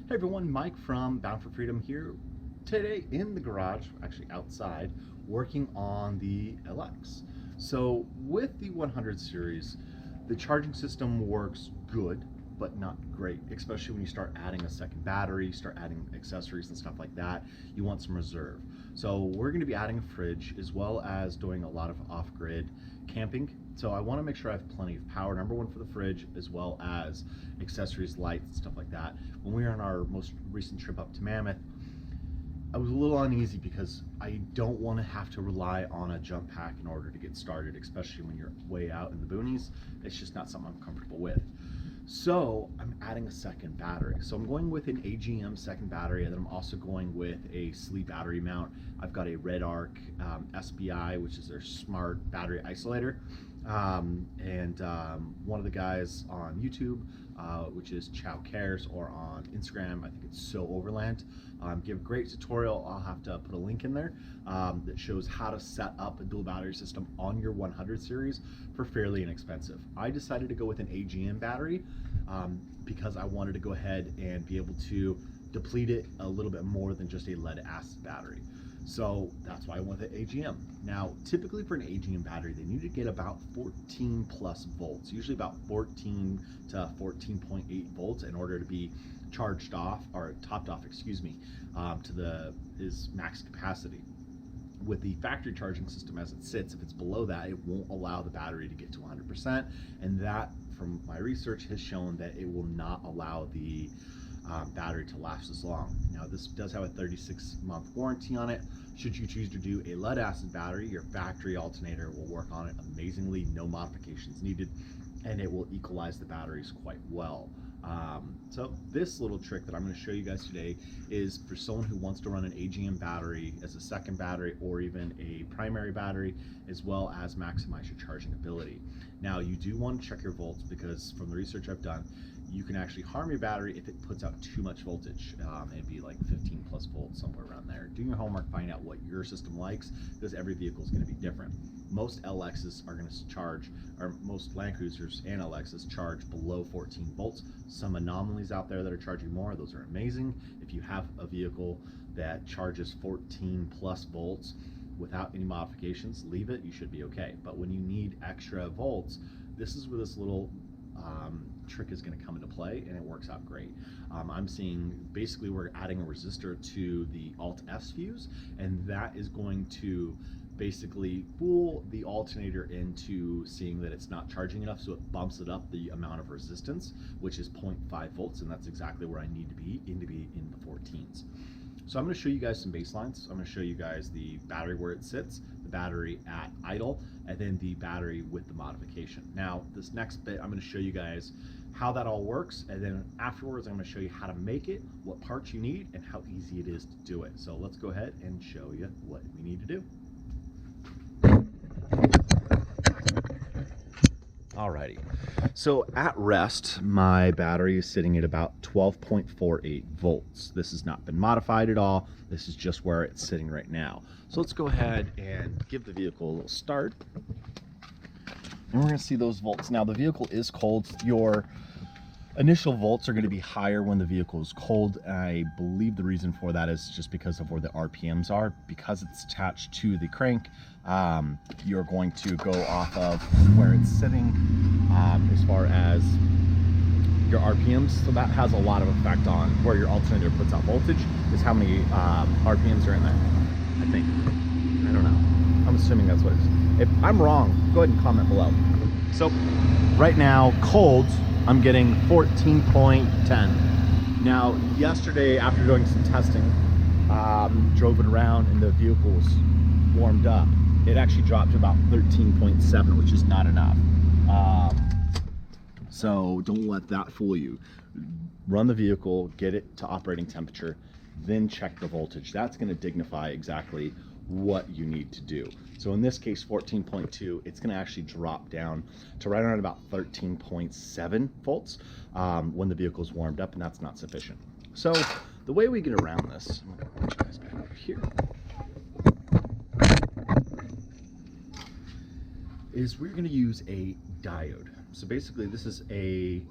Hey everyone, Mike from Bound for Freedom here today in the garage, actually outside, working on the LX. So with the 100 series, the charging system works good, but not great, especially when you start adding a second battery, start adding accessories and stuff like that. You want some reserve. So we're going to be adding a fridge as well as doing a lot of off-grid camping. So I want to make sure I have plenty of power, number one, for the fridge, as well as accessories, lights, stuff like that. When we were on our most recent trip up to Mammoth, I was a little uneasy because I don't want to have to rely on a jump pack in order to get started, especially when you're way out in the boonies. It's just not something I'm comfortable with. So I'm adding a second battery. So I'm going with an AGM second battery, and then I'm also going with a sleep battery mount. I've got a Red Arc SBI, which is their smart battery isolator. One of the guys on YouTube, which is Chow Cares, or on Instagram, I think it's So Overland, give a great tutorial. I'll have to put a link in there that shows how to set up a dual battery system on your 100 series for fairly inexpensive. I decided to go with an AGM battery because I wanted to go ahead and be able to deplete it a little bit more than just a lead acid battery. So that's why I went with AGM. Now, typically for an AGM battery, they need to get about 14 plus volts, usually about 14 to 14.8 volts in order to be charged off, or topped off, excuse me, to is max capacity. With the factory charging system as it sits, if it's below that, it won't allow the battery to get to 100%, and that, from my research, has shown that it will not allow the battery to last as long. Now, this does have a 36-month warranty on it. Should you choose to do a lead acid battery, your factory alternator will work on it amazingly, no modifications needed, and it will equalize the batteries quite well. So this little trick that I'm going to show you guys today is for someone who wants to run an AGM battery as a second battery, or even a primary battery, as well as maximize your charging ability. Now, you do want to check your volts, because from the research I've done, you can actually harm your battery if it puts out too much voltage. It'd be like 15 plus volts, somewhere around there. Do your homework, find out what your system likes, because every vehicle is going to be different. Most LXs are going to charge, or most Landcruisers and LXs charge below 14 volts. Some anomalies out there that are charging more, those are amazing. If you have a vehicle that charges 14 plus volts without any modifications, leave it, you should be okay. But when you need extra volts, this is where this little trick is going to come into play, and it works out great. I'm seeing, basically, we're adding a resistor to the Alt-S fuse, and that is going to basically fool the alternator into seeing that it's not charging enough, so it bumps it up the amount of resistance, which is 0.5 volts, and that's exactly where I need to be in the 14s. So I'm going to show you guys some baselines. I'm going to show you guys the battery where it sits, the battery at idle, and then the battery with the modification. Now, this next bit, I'm going to show you guys how that all works, and then afterwards I'm going to show you how to make it, what parts you need, and how easy it is to do it. So let's go ahead and show you what we need to do. Alrighty, so at rest, my battery is sitting at about 12.48 volts. This has not been modified at all. This is just where it's sitting right now. So let's go ahead and give the vehicle a little start. And we're going to see those volts. Now, the vehicle is cold. Your initial volts are going to be higher when the vehicle is cold. I believe the reason for that is just because of where the RPMs are. Because it's attached to the crank, you're going to go off of where it's sitting as far as your RPMs. So that has a lot of effect on where your alternator puts out voltage, is how many RPMs are in there, I think. I don't know. I'm assuming that's what it is. If I'm wrong, go ahead and comment below. So right now, cold, I'm getting 14.10. Now, yesterday, after doing some testing, drove it around and the vehicle was warmed up. It actually dropped to about 13.7, which is not enough. So don't let that fool you. Run the vehicle, get it to operating temperature, then check the voltage. That's going to dignify exactly what you need to do. So in this case, 14.2, it's going to actually drop down to right around about 13.7 volts when the vehicle is warmed up, and that's not sufficient. So the way we get around this, I'm going to put you guys back over here, is we're going to use a diode. So basically, this is a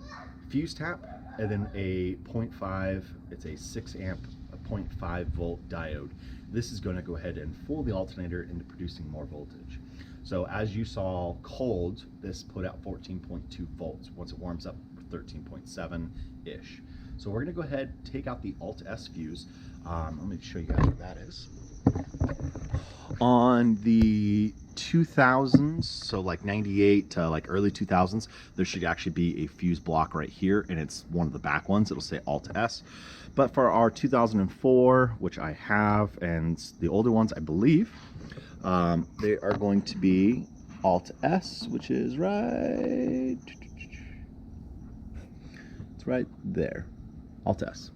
fuse tap and then a 0.5, it's a 6 amp, a 0.5 volt diode. This is going to go ahead and fool the alternator into producing more voltage. So as you saw cold, this put out 14.2 volts. Once it warms up, 13.7-ish. So we're going to go ahead, take out the Alt-S fuse. Let me show you guys what that is. On the 2000s, so like 98 to like early 2000s, there should actually be a fuse block right here, and it's one of the back ones. It'll say Alt-S. But for our 2004, which I have, and the older ones, I believe, they are going to be Alt-S, which is right, it's right there, Alt-S.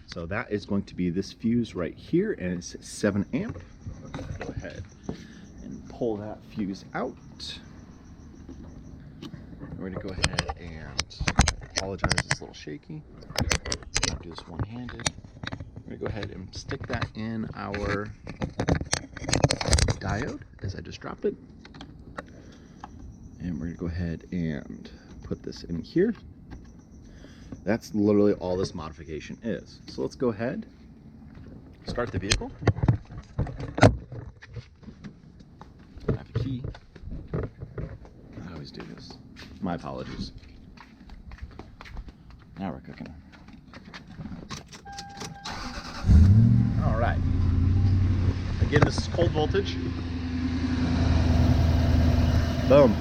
So that is going to be this fuse right here, and it's 7 amp. Go ahead and pull that fuse out. We're going to go ahead and apologize, it's a little shaky. Do this one-handed. We're going to go ahead and stick that in our diode as I just dropped it. And we're going to go ahead and put this in here. That's literally all this modification is. So let's go ahead, start the vehicle. I have a key. I always do this. My apologies. Now we're cooking. All right. Again, this is cold voltage. Boom.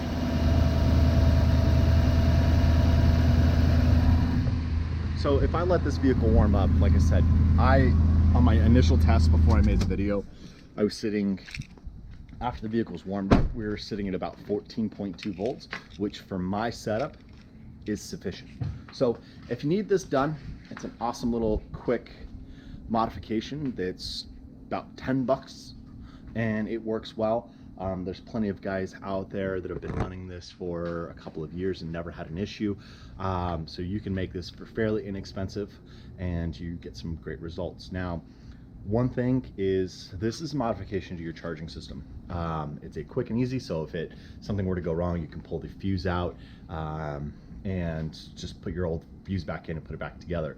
So if I let this vehicle warm up, like I said, on my initial test before I made the video, I was sitting, after the vehicle's warmed up, we were sitting at about 14.2 volts, which for my setup is sufficient. So if you need this done, it's an awesome little quick modification that's about 10 bucks and it works well. There's plenty of guys out there that have been running this for a couple of years and never had an issue. So you can make this for fairly inexpensive and you get some great results. Now, one thing is this is a modification to your charging system. It's a quick and easy, so if something were to go wrong, you can pull the fuse out and just put your old fuse back in and put it back together.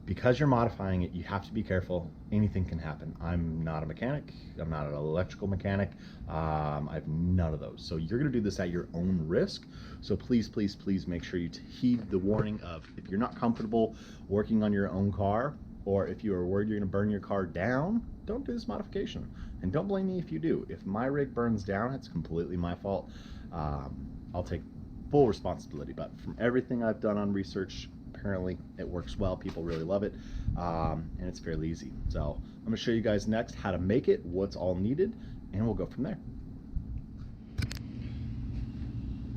Because you're modifying it, you have to be careful. Anything can happen. I'm not a mechanic. I'm not an electrical mechanic. I have none of those. So you're going to do this at your own risk. So please, please, please make sure you heed the warning of if you're not comfortable working on your own car, or if you are worried you're going to burn your car down, don't do this modification. And don't blame me if you do. If my rig burns down, it's completely my fault. I'll take full responsibility. But from everything I've done on research, apparently it works well. People really love it, and it's fairly easy. So I'm going to show you guys next how to make it, what's all needed, and we'll go from there.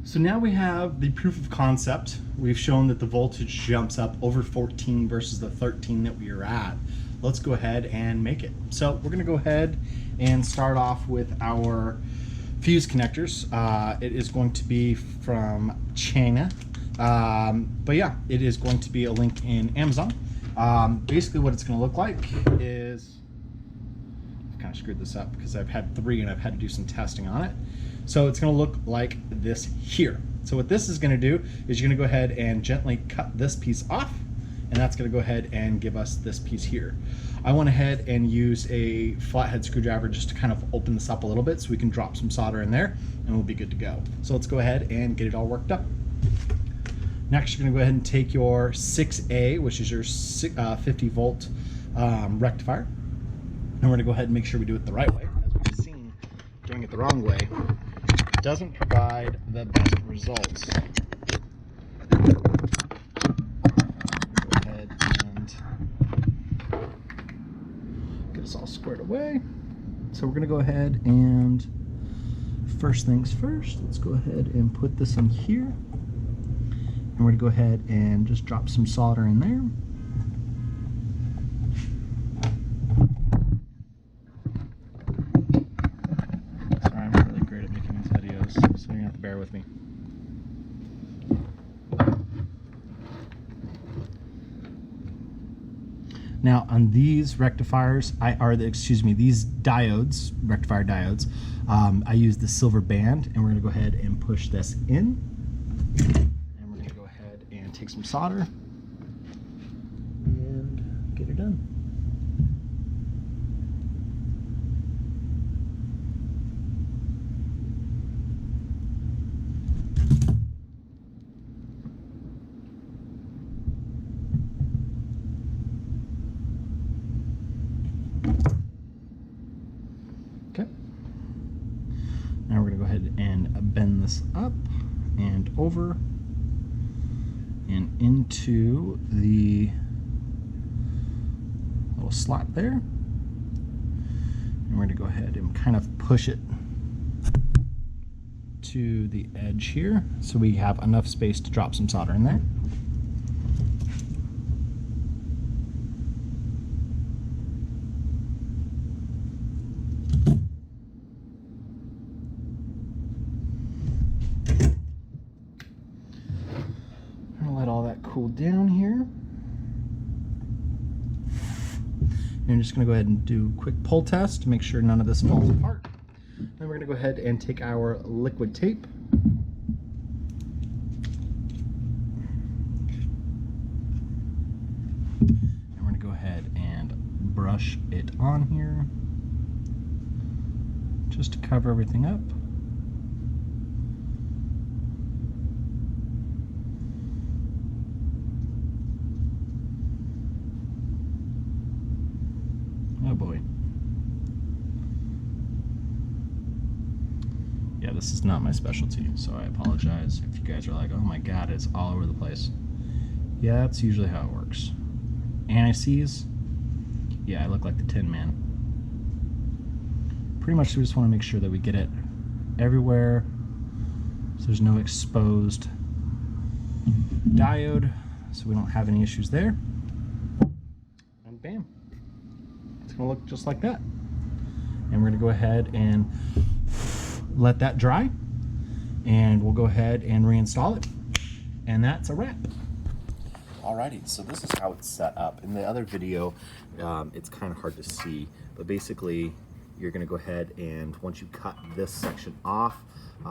So now we have the proof of concept. We've shown that the voltage jumps up over 14 versus the 13 that we were at. Let's go ahead and make it. So we're going to go ahead and start off with our fuse connectors. It is going to be from China. But yeah, it is going to be a link in Amazon. Basically what it's going to look like is, I've kind of screwed this up because I've had 3 and I've had to do some testing on it. So it's going to look like this here. So what this is going to do is you're going to go ahead and gently cut this piece off, and that's going to go ahead and give us this piece here. I went ahead and used a flathead screwdriver just to kind of open this up a little bit so we can drop some solder in there and we'll be good to go. So let's go ahead and get it all worked up. Next, you're going to go ahead and take your 6A, which is your 50 volt rectifier. And we're going to go ahead and make sure we do it the right way. As we've seen, doing it the wrong way doesn't provide the best results. Go ahead and get us all squared away. So we're going to go ahead and, first things first, let's go ahead and put this in here. And we're going to go ahead and just drop some solder in there. Sorry, I'm not really great at making these videos, so you're going to have to bear with me. Now on these rectifiers, these diodes, rectifier diodes, I use the silver band, and we're going to go ahead and push this in. Take some solder, done. Okay. Now we're going to go ahead and bend this up and over and into the little slot there. And we're going to go ahead and kind of push it to the edge here so we have enough space to drop some solder in there. Let all that cool down here. And I'm just going to go ahead and do a quick pull test to make sure none of this falls apart. Then we're going to go ahead and take our liquid tape. And we're going to go ahead and brush it on here just to cover everything up. Oh boy. Yeah, this is not my specialty, so I apologize if you guys are like, oh my god, it's all over the place. Yeah, that's usually how it works. Anti-seize? Yeah, I look like the Tin Man. Pretty much we just want to make sure that we get it everywhere so there's no exposed diode, so we don't have any issues there. And bam. It's going to look just like that. And we're going to go ahead and let that dry, and we'll go ahead and reinstall it, and that's a wrap. Alrighty, so this is how it's set up. In the other video, it's kind of hard to see, but basically you're going to go ahead and once you cut this section off,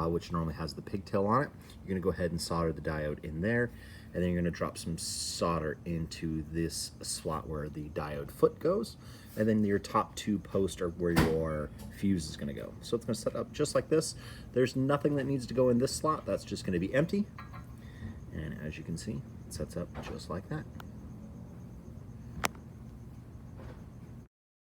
which normally has the pigtail on it, you're going to go ahead and solder the diode in there, and then you're going to drop some solder into this slot where the diode foot goes, and then your top two posts are where your fuse is going to go. So it's going to set up just like this. There's nothing that needs to go in this slot. That's just going to be empty. And as you can see, it sets up just like that.